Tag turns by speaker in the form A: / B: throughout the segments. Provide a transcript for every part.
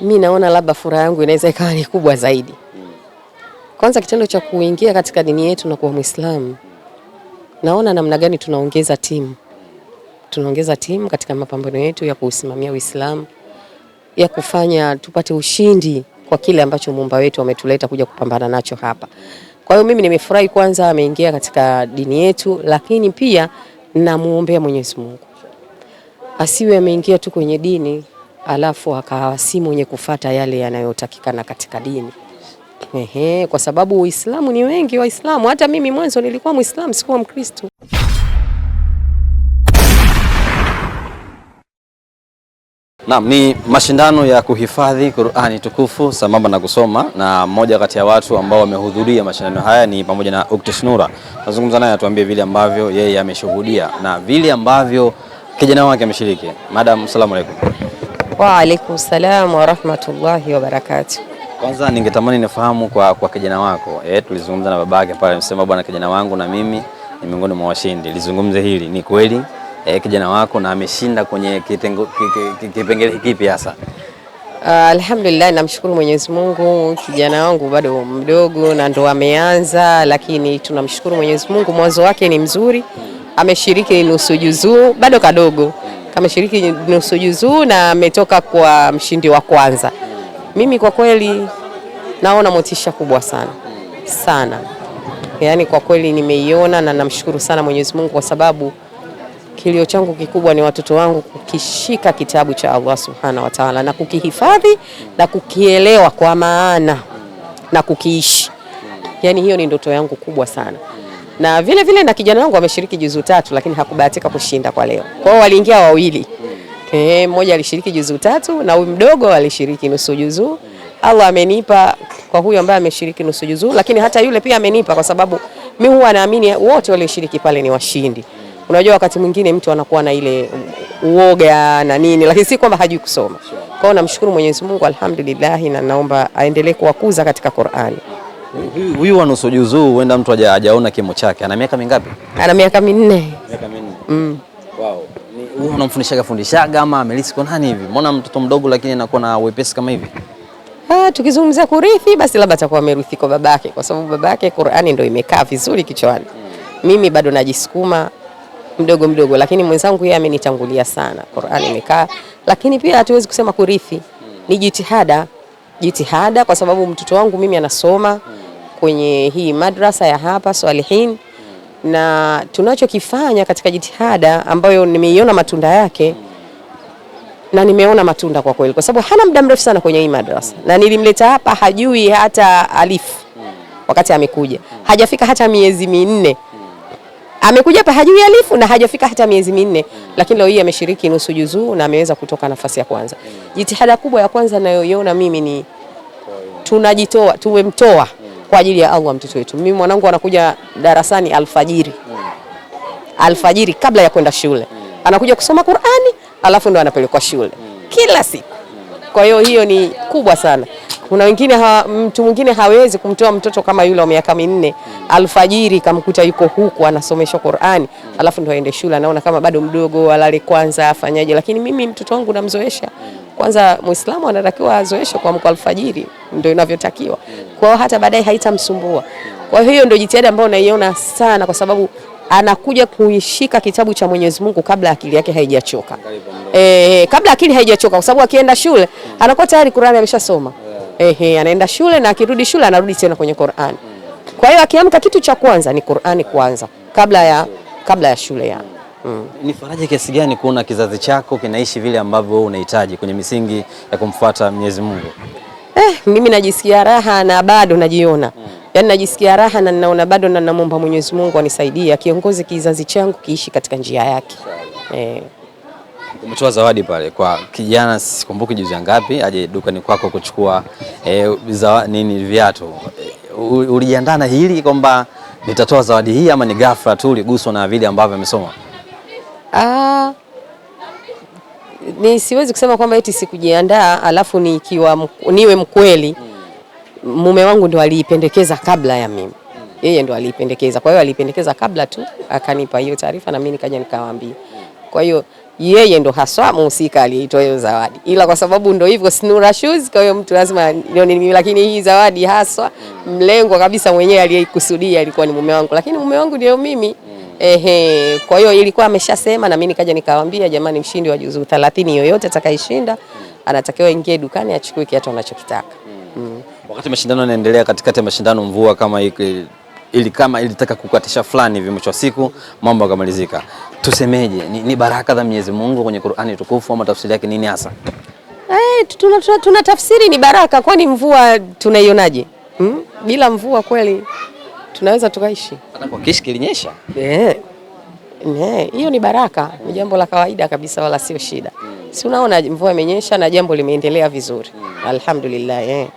A: Mimi naona labda furaha yangu inaweza ikawa ni kubwa zaidi. Kwanza kitendo cha kuingia katika dini yetu na kuwa Muislamu, naona namna gani tunaongeza timu. Tunaongeza timu katika mapambano yetu ya kusimamia Uislamu, ya kufanya tupate ushindi kwa kile ambacho Muumba wetu ametuleta kuja kupambana nacho hapa. Kwa hiyo mimi nimefurahi kwanza ameingia katika dini yetu, lakini pia namuombea Mwenyezi Mungu asiwe ameingia tu kwenye dini alafu akawa si mwenye kufuata yale yanayotakikana katika dini. Kwa sababu Uislamu ni wengi Waislamu, hata mimi mwanzo nilikuwa Muislamu, sikuwa Mkristo.
B: Naam, ni mashindano ya kuhifadhi Qur'ani tukufu sambamba na kusoma, na mmoja kati ya watu ambao wamehudhuria mashindano haya ni pamoja na Ukti Nura. Nazungumza naye atuambie vile ambavyo yeye ameshuhudia na vile ambavyo kijana wake ameshiriki. Madam, asalamu alaykum.
A: Wa alaykum salam wa rahmatullahi wa barakatuh.
B: Kwanza ningetamani nifahamu kwa kijana wako. Tulizungumza na babake pale, amesema bwana, kijana wangu na mimi ni miongoni mwa washindi. Lizungumze hili, ni kweli kijana wako na ameshinda kwenye kipengele kipi hasa?
A: Alhamdulillah, namshukuru Mwenyezi Mungu. Kijana wangu bado mdogo na ndo ameanza, lakini tunamshukuru Mwenyezi Mungu, mwanzo wake ni mzuri. Ameshiriki nusu juzuu, bado kadogo. Ameshiriki nusu juzuu na ametoka kwa mshindi wa kwanza. Mimi kwa kweli naona motisha kubwa sana. Sana. Yaani kwa kweli nimeiona na namshukuru sana Mwenyezi Mungu kwa sababu kilio changu kikubwa ni watoto wangu kukishika kitabu cha Allah Subhanahu wa Ta'ala na kukihifadhi na kukielewa kwa maana na kukiishi. Yaani hiyo ni ndoto yangu kubwa sana. Na vile vile na kijana wangu ameshiriki juzuu 3 lakini hakubahatika kushinda kwa leo. Kwa hiyo waliingia wawili. Mmoja alishiriki juzuu 3 na huyu mdogo alishiriki nusu juzuu. Allah amenipa kwa huyu ambaye ameshiriki nusu juzuu, lakini hata yule pia amenipa kwa sababu mimi huwa naamini wote walioshiriki pale ni washindi. Unajua wakati mwingine mtu anakuwa na ile uoga na nini, lakini si kwamba hajui kusoma. Kwa hiyo namshukuru Mwenyezi Mungu alhamdulillah, na naomba aendelee kuwakuza katika Qur'ani.
B: Huyu wa nusu juzuu huenda mtu hajaona kimo chake. Ana miaka mingapi?
A: Ana miaka 4.
B: Miaka 4. Wow. Ni unamfundishaga ama amelisi kwa nani hivi? Mbona mtoto mdogo lakini anakuwa na wepesi kama hivi?
A: Tukizungumzia kurithi basi labda atakuwa amerithi kwa babake, kwa sababu babake Qur'ani ndio imekaa vizuri kichwani. Mimi bado najisukuma mdogo, lakini mwenzangu yeye amenitangulia sana. Qur'ani imekaa, lakini pia hatuwezi kusema kurithi. Ni jitihada kwa sababu mtoto wangu mimi anasoma kwenye hii madrasa ya hapa Swalihin, na tunachokifanya katika jitihada ambayo nimeiona matunda yake, na nimeona matunda kwa kweli, kwa sababu hana muda mrefu sana kwenye hii madrasa, na nilimleta hapa hajui hata alif. Wakati amekuja hajafika hata miezi 4. Amekuja hapa hajui alifu na hajafika hata miezi 4, lakini leo hii ameshiriki nusu juzuu na ameweza kutoka nafasi ya kwanza. Jitihada kubwa ya kwanza nayoiona mimi ni tumemtoa kwa ajili ya Allah mtoto wetu. Mimi mwanangu anakuja darasani alfajiri kabla ya kwenda shule. Anakuja kusoma Qur'ani, alafu ndo anapelekwa shule kila siku. Kwa hiyo ni kubwa sana. Kuna wengine mtu mwingine hawezi kumtoa mtoto kama yule wa miaka 4 alfajiri kamkuta yuko huku anasomeshwa Qur'ani, alafu ndo aende shule, anaona kama bado mdogo, alale kwanza afanyaje. Lakini mimi mtoto wangu namzoesha. Kwanza Muislamu anatakiwa azoeshe kuamka alfajiri, ndio inavyotakiwa. Kwa hiyo hata baadaye haitamsumbua. Kwa hiyo ndio jitihada ambayo naiona sana, kwa sababu anakuja kuishika kitabu cha Mwenyezi Mungu kabla akili yake haijachoka. Kabla akili haijachoka, kwa sababu akienda shule anakuwa tayari Qur'ani ameshasoma. Anaenda shule na akirudi shule anarudi tena kwenye Qur'ani. Kwa hiyo akiamka kitu cha kwanza ni Qur'ani kwanza kabla ya shule ya.
B: Ni faraja kiasi gani kuona kizazi chako kinaishi vile ambavyo unahitaji kwenye misingi ya kumfuata Mwenyezi Mungu?
A: Mimi najisikia raha na bado najiona. Yaani najisikia raha na ninaona bado na namuomba Mwenyezi Mungu anisaidie akiongoze kizazi changu kiishi katika njia yake.
B: Umetoa zawadi pale kwa kijana, sikumbuki juzi ngapi, aje dukani kwako kuchukua viatu. Ulijiandaa na hili kwamba nitatoa zawadi hii ama ni ghafla tu uliguswa na vile ambavyo amesoma?
A: Siwezi kusema kwamba eti sikujiandaa alafu niwe mkweli. Mume wangu ndo aliipendekeza kabla ya mimi. Yeye ndo aliipendekeza. Kwa hiyo aliipendekeza kabla tu akanipa hiyo taarifa na mimi nikaja nikawaambia. Kwa hiyo yeye ndo haswa mhusika aliyeitoa hiyo zawadi, ila kwa sababu ndo hivyo Snura Shoes, kwa hiyo mtu lazima nione mimi, lakini hii zawadi haswa mlengo kabisa mwenyewe aliyekusudia ilikuwa ni mume wangu, lakini mume wangu ndio mimi. Kwa hiyo ilikuwa ameshasema na mimi nikaja nikawaambia, jamani, mshindi wa juzuu 30 yoyote atakayeshinda anatakiwa ingie dukani achukue kiatu anachokitaka.
B: Wakati mashindano yanaendelea, katikati ya mashindano mvua kama ilitaka kukatisha fulani hivi, mwisho wa siku mambo yakamalizika. Tusemeje, ni baraka za Mwenyezi Mungu kwenye Qur'ani tukufu ama tafsiri yake nini hasa?
A: Tuna tafsiri ni baraka, kwani mvua tunaionaje? Bila mvua kweli tunaweza tukaishi?
B: Hata kwa kishki ilinyesha.
A: Hiyo ni baraka, ni jambo la kawaida kabisa, wala sio shida. Si unaona mvua imenyesha na jambo limeendelea vizuri. Alhamdulillah.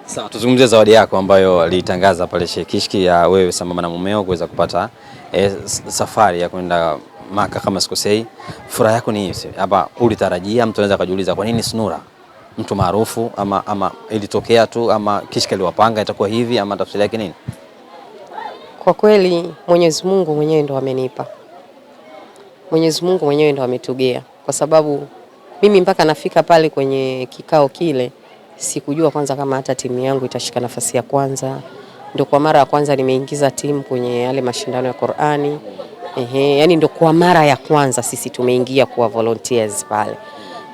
B: Sawa, tuzungumzie zawadi yako ambayo alitangaza pale Sheikh Kishki ya wewe sambamba na mumeo kuweza kupata safari ya kwenda Maka kama sikosei. Furaha yako ni hiyo hapa, ulitarajia? Mtu anaweza kujiuliza kwa nini Snura, mtu maarufu, ama ilitokea tu, ama Kishki aliwapanga itakuwa hivi, ama tafsiri yake nini?
A: Kwa kweli Mwenyezi Mungu mwenyewe ndo amenipa. Mwenyezi Mungu mwenyewe ndo ametugea, kwa sababu mimi mpaka nafika pale kwenye kikao kile sikujua kwanza kama hata timu yangu itashika nafasi ya kwanza. Ndio kwa mara ya kwanza nimeingiza timu kwenye yale mashindano ya Qur'ani. Yani ndio kwa mara ya kwanza sisi tumeingia kuwa volunteers pale.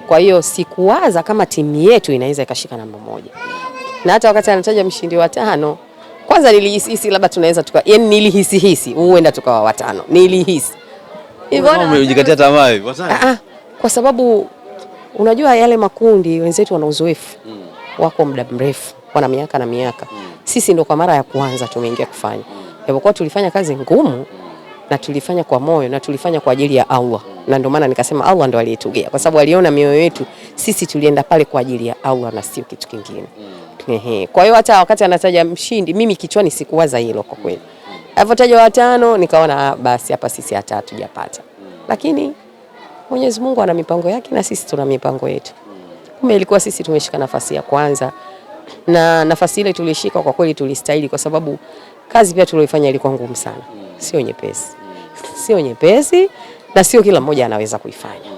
A: Kwa hiyo sikuwaza kama timu yetu inaweza ikashika namba 1. Na hata wakati anataja mshindi wa 5, kwanza nilihisi labda tunaweza yani nilihisi huenda tukawa wa 5. Nilihisi.
B: Hivyo umejikatia tamaa hivi?
A: Kwa sababu unajua yale makundi wenzetu wana uzoefu. Wako muda mrefu, wana miaka na miaka. Sisi ndo kwa mara ya kwanza tumeingia kufanya. Japokuwa tulifanya kazi ngumu na tulifanya kwa moyo na tulifanya kwa ajili ya Allah. Na ndio maana nikasema Allah ndo aliyetugea, kwa sababu aliona mioyo yetu sisi tulienda pale kwa ajili ya Allah na sio kitu kingine. Kwa hiyo hata wakati anataja mshindi mimi kichwani sikuwaza hilo kwa kweli. Alipotaja wa 5 nikaona basi hapa sisi hata hatujapata. Lakini Mwenyezi Mungu ana mipango yake na sisi tuna mipango yetu. Kumbe ilikuwa sisi tumeshika nafasi ya kwanza, na nafasi ile tulishika kwa kweli tulistahili, kwa sababu kazi pia tulioifanya ilikuwa ngumu sana. Sio nyepesi na sio kila mmoja anaweza kuifanya.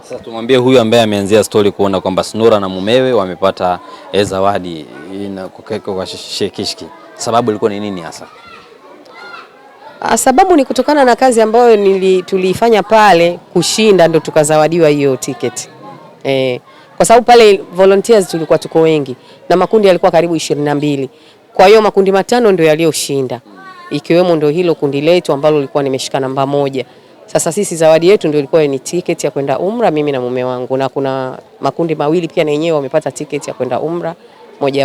B: Sasa tumwambie huyu ambaye ameanzia story kuona kwamba Snura na mumewe wamepata zawadi kwa Sheikh Kishki. Sababu ilikuwa ni nini hasa?
A: Sababu ni kutokana na kazi ambayo tuliifanya pale, kushinda ndo tukazawadiwa hiyo ticket. Kwa sababu pale volunteers tulikuwa tuko wengi na makundi yalikuwa karibu 22. Kwa hiyo makundi 5 ndio yaliyoshinda. Ikiwemo ndio hilo kundi letu ambalo lilikuwa nimeshika namba 1. Sasa sisi zawadi yetu ndio ilikuwa ni ticket ya kwenda Umra mimi na mume wangu, na kuna makundi mawili pia na wenyewe wamepata ticket ya kwenda Umra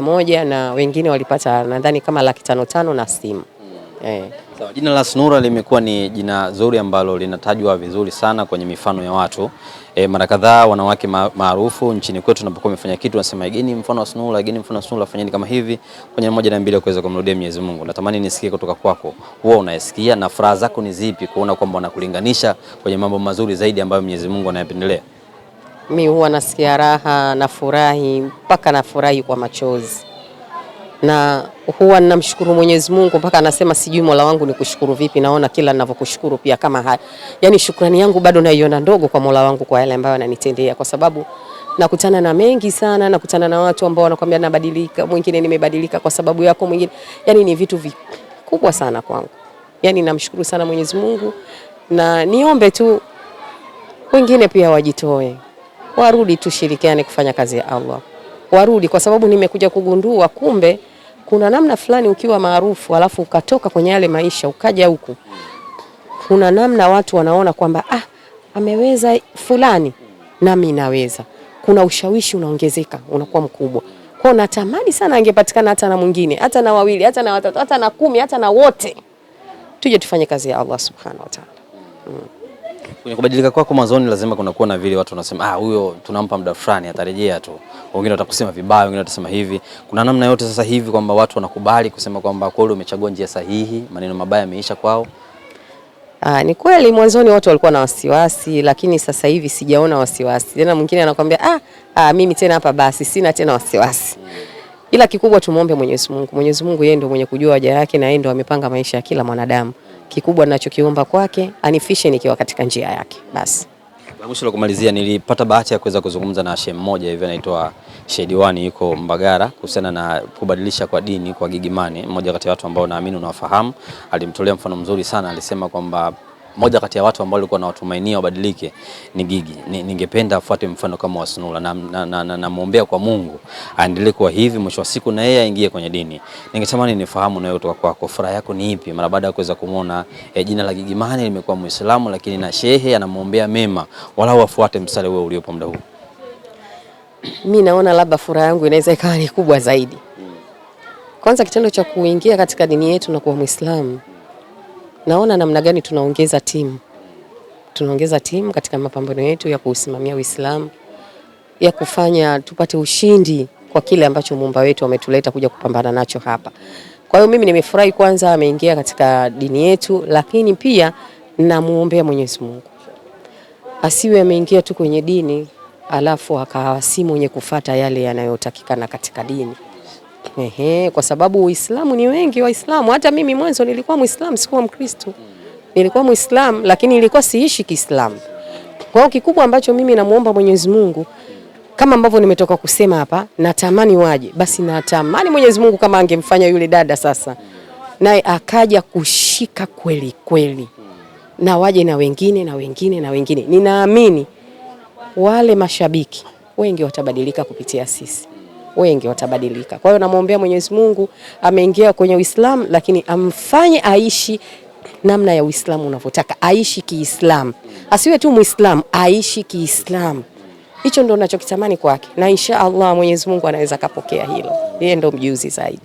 A: moja, na wengine walipata nadhani kama 5,500 na simu.
B: Sawa, jina la Snura limekuwa ni jina zuri ambalo linatajwa vizuri sana kwenye mifano ya watu. Mara kadhaa wanawake maarufu nchini kwetu tunapokuwa wamefanya kitu wanasema igeni mfano wa Snura, igeni mfano wa Snura, fanyeni kama hivi kwenye 1 na 2 kuweza kumrudia Mwenyezi Mungu. Natamani nisikie kutoka kwako, wewe unayesikia na furaha zako ni zipi kuona kwamba wanakulinganisha kwenye mambo mazuri zaidi ambayo Mwenyezi Mungu anayapendelea?
A: Mimi huwa nasikia raha na furahi, mpaka nafurahi kwa machozi. Na huwa ninamshukuru Mwenyezi Mungu mpaka anasema sijui Mola wangu ni kushukuru vipi. Naona kila ninavyokushukuru pia kama yani shukrani yangu bado naiona ndogo kwa Mola wangu kwa yale ambayo ananitendea, kwa sababu nakutana na mengi sana, nakutana na watu ambao wanakuambia nabadilika, mwingine nimebadilika kwa sababu yako, mwingine yani ni vitu vikubwa sana kwangu. Yani namshukuru sana Mwenyezi Mungu, na niombe tu wengine pia wajitoe, warudi tushirikiane kufanya kazi ya Allah. Warudi, kwa sababu nimekuja kugundua kumbe kuna namna fulani ukiwa maarufu alafu ukatoka kwenye yale maisha ukaja huku, kuna namna watu wanaona kwamba ameweza fulani nami naweza. Kuna ushawishi unaongezeka, unakuwa mkubwa. Kwa natamani sana angepatikana hata na mwingine, hata na 2, hata na 3, hata na 10, hata na wote. Tuje tufanye kazi ya Allah Subhanahu wa Ta'ala.
B: Kwenye kubadilika kwako mwanzoni lazima kunakuwa na vile watu wanasema huyo tunampa muda fulani atarejea tu. Wengine watakusema vibaya, wengine watasema hivi. Kuna namna yote sasa hivi kwamba watu wanakubali kusema kwamba kweli umechagua njia sahihi, maneno mabaya yameisha kwao?
A: Ni kweli mwanzoni watu walikuwa na wasiwasi, lakini sasa hivi sijaona wasiwasi. Tena mwingine anakuambia mimi tena hapa basi sina tena wasiwasi. Ila kikubwa tumuombe Mwenyezi Mungu. Mwenyezi Mungu yeye ndio mwenye kujua haja yake, na yeye ndio amepanga maisha ya kila mwanadamu. Kikubwa ninachokiomba kwake anifishe nikiwa katika njia yake basi.
B: Mwisho la kumalizia, nilipata bahati ya kuweza kuzungumza na shehe mmoja hivi anaitwa Sheikh Diwani, yuko Mbagara, kuhusiana na kubadilisha kwa dini kwa Gigimani. Mmoja kati ya watu ambao naamini unawafahamu, alimtolea mfano mzuri sana. Alisema kwamba moja kati ya watu ambao walikuwa wanawatumainia wabadilike ni Gigi. Ningependa afuate mfano kama wa Snura, na muombea kwa Mungu aendelee kuwa hivi, mwisho wa siku na yeye aingie kwenye dini. Ningetamani nifahamu na wewe kutoka kwako, furaha yako ni ipi mara baada ya kuweza kumuona jina la Gigimani limekuwa Muislamu, lakini na shehe anamuombea mema, wala wafuate mstari wewe uliopo muda huu?
A: Mimi naona labda furaha yangu inaweza ikawa ni kubwa zaidi. Kwanza kitendo cha kuingia katika dini yetu na kuwa Muislamu, naona namna gani tunaongeza timu. Tunaongeza timu katika mapambano yetu ya kusimamia Uislamu, ya kufanya tupate ushindi kwa kile ambacho Muumba wetu ametuleta kuja kupambana nacho hapa. Kwa hiyo mimi nimefurahi kwanza ameingia katika dini yetu, lakini pia namuombea Mwenyezi Mungu asiwe ameingia tu kwenye dini alafu akawa si mwenye kufuata yale yanayotakikana katika dini. Kwa sababu Uislamu ni wengi Waislamu. Hata mimi mwanzo nilikuwa Muislamu, sikuwa Mkristo. Nilikuwa Muislamu lakini nilikuwa siishi Kiislamu. Kwa hiyo kikubwa ambacho mimi namuomba Mwenyezi Mungu, kama ambavyo nimetoka kusema hapa, natamani waje. Basi natamani Mwenyezi Mungu kama angemfanya yule dada sasa, naye akaja kushika kweli kweli, na waje na wengine na wengine na wengine. Ninaamini wale mashabiki wengi watabadilika kupitia sisi. Wengi watabadilika. Kwa hiyo namuombea Mwenyezi Mungu, ameingia kwenye Uislamu lakini amfanye aishi namna ya Uislamu unavyotaka, aishi Kiislamu. Asiwe tu Muislamu, aishi Kiislamu. Hicho ndo ninachokitamani kwake. Na insha Allah Mwenyezi Mungu anaweza kapokea hilo. Yeye ndo mjuzi zaidi.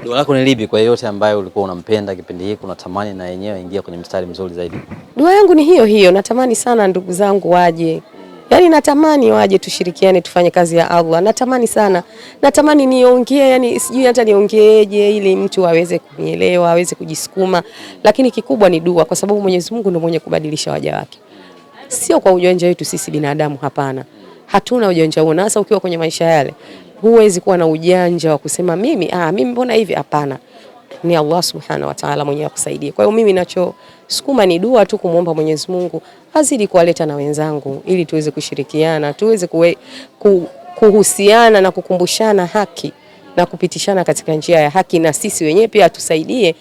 B: Dua lako ni lipi kwa yeyote ambaye ulikuwa unampenda kipindi hiki, unatamani na yenyewe aingie kwenye mstari mzuri zaidi?
A: Dua yangu ni hiyo hiyo. Natamani sana ndugu zangu waje. Yaani natamani waje tushirikiane tufanye kazi ya Allah. Natamani sana. Natamani niongee, yani sijui hata niongeeje ili mtu aweze kunielewa, aweze kujisukuma. Lakini kikubwa ni dua, kwa sababu Mwenyezi Mungu ndiye mwenye kubadilisha waja wake. Sio kwa ujanja wetu sisi binadamu, hapana. Hatuna ujanja huo. Na hasa ukiwa kwenye maisha yale, huwezi kuwa na ujanja wa kusema mimi mbona hivi, hapana. Ni Allah Subhanahu wa Ta'ala mwenye akusaidie. Kwa hiyo mimi ninachosukuma ni dua tu, kumuomba Mwenyezi Mungu azidi kuwaleta na wenzangu ili tuweze kushirikiana, tuweze kuhusiana na kukumbushana haki na kupitishana katika njia ya haki, na sisi wenyewe pia tusaidie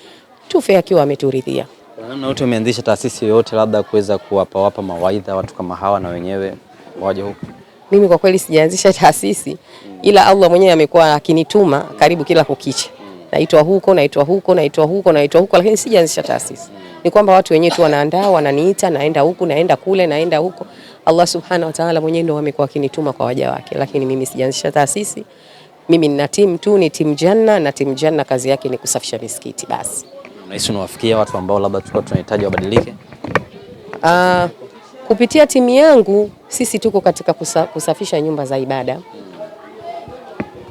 A: tufe akiwa ameturidhia.
B: Namna wote umeanzisha taasisi yoyote labda kuweza kuwapa mawaidha watu kama hawa na wenyewe waje huku?
A: Mimi kwa kweli sijaanzisha taasisi, ila Allah mwenyewe amekuwa akinituma karibu kila kukicha. Naitwa huko, lakini sijaanzisha taasisi. Ni kwamba watu wenyewe tu wanaandaa, wananiita, naenda huku, naenda kule, naenda huko. Allah Subhanahu wa Ta'ala mwenyewe ndio amekuwa akinituma kwa waja wake, lakini mimi sijaanzisha taasisi. Mimi nina timu tu, ni timu Janna, na timu Janna kazi yake ni kusafisha misikiti basi.
B: Unahisi unawafikia watu ambao labda tulikuwa tunahitaji wabadilike?
A: Kupitia timu yangu sisi tuko katika kusafisha nyumba za ibada.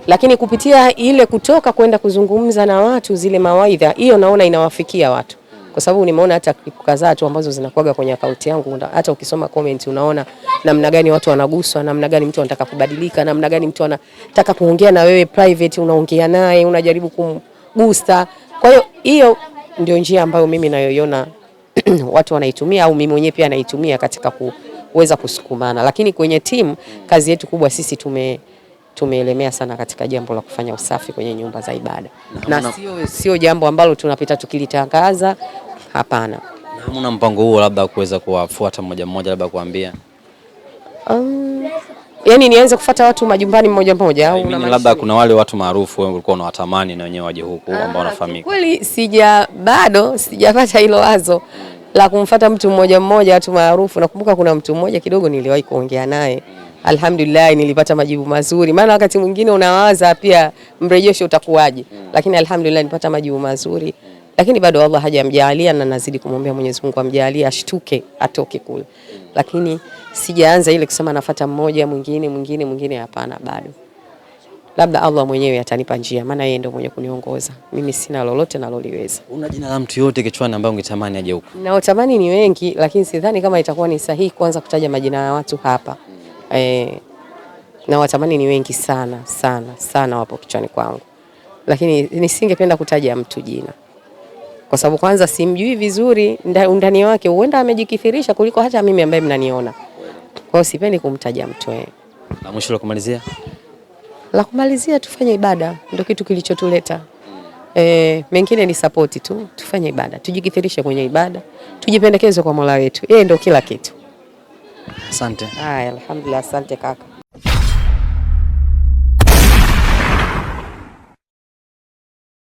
A: Lakini kupitia ile kutoka kwenda kuzungumza na watu, zile mawaidha, hiyo naona inawafikia watu. Kwa sababu nimeona hata clip kadhaa tu ambazo zinakuaga kwenye account yangu, hata ukisoma comment unaona namna gani watu wanaguswa, namna gani mtu anataka kubadilika, namna gani mtu anataka kuongea na wewe private, unaongea naye, unajaribu kumbooster. Kwa hiyo hiyo ndio njia ambayo mimi nayoiona watu wanaitumia, au mimi mwenyewe pia naitumia katika kuweza kusukumana. Lakini kwenye timu kazi yetu kubwa sisi tumeelemea sana katika jambo la kufanya usafi kwenye nyumba za ibada. Na sio jambo ambalo tunapita tukilitangaza, hapana.
B: Hamna mpango huo labda kuweza kuwafuata mmoja mmoja, labda kuambia?
A: Yaani nianze kufuata watu majumbani mmoja mmoja, au
B: labda kuna wale watu maarufu wewe ulikuwa unawatamani na wenyewe waje huku ambao wanafahamika?
A: Kweli bado sijapata hilo wazo la kumfuata mtu mmoja mmoja, watu maarufu. Nakumbuka kuna mtu mmoja kidogo niliwahi kuongea naye. Alhamdulillah nilipata majibu mazuri. Maana wakati mwingine unawaza pia mrejesho utakuwaje. Lakini alhamdulillah nilipata majibu mazuri. Lakini bado Allah hajamjalia, na nazidi kumwombea Mwenyezi Mungu amjalie ashtuke atoke kule. Lakini sijaanza ile kusema nafuata mmoja mwingine, hapana bado. Labda Allah mwenyewe atanipa njia, maana yeye ndio mwenye kuniongoza. Mimi sina lolote naloliweza.
B: Una jina la mtu yote kichwani ambaye ungetamani aje huko?
A: Naotamani ni wengi, lakini sidhani kama itakuwa ni sahihi kwanza kutaja majina ya watu hapa. Na watamani ni wengi sana wapo kichwani kwangu, lakini nisingependa kutaja mtu jina. kwa sababu kwanza simjui vizuri undani wake, huenda amejikithirisha kuliko hata mimi ambaye mnaniona. Kwa hiyo sipendi kumtaja mtu.
B: La mwisho la kumalizia?
A: La kumalizia, tufanye ibada, ndio kitu kilichotuleta. Mengine ni support tu, tufanye ibada, tujikithirishe kwenye ibada, tujipendekeze kwa Mola wetu. Yeye ndio kila kitu.
B: Asante.
A: Alhamdulillah, asante kaka.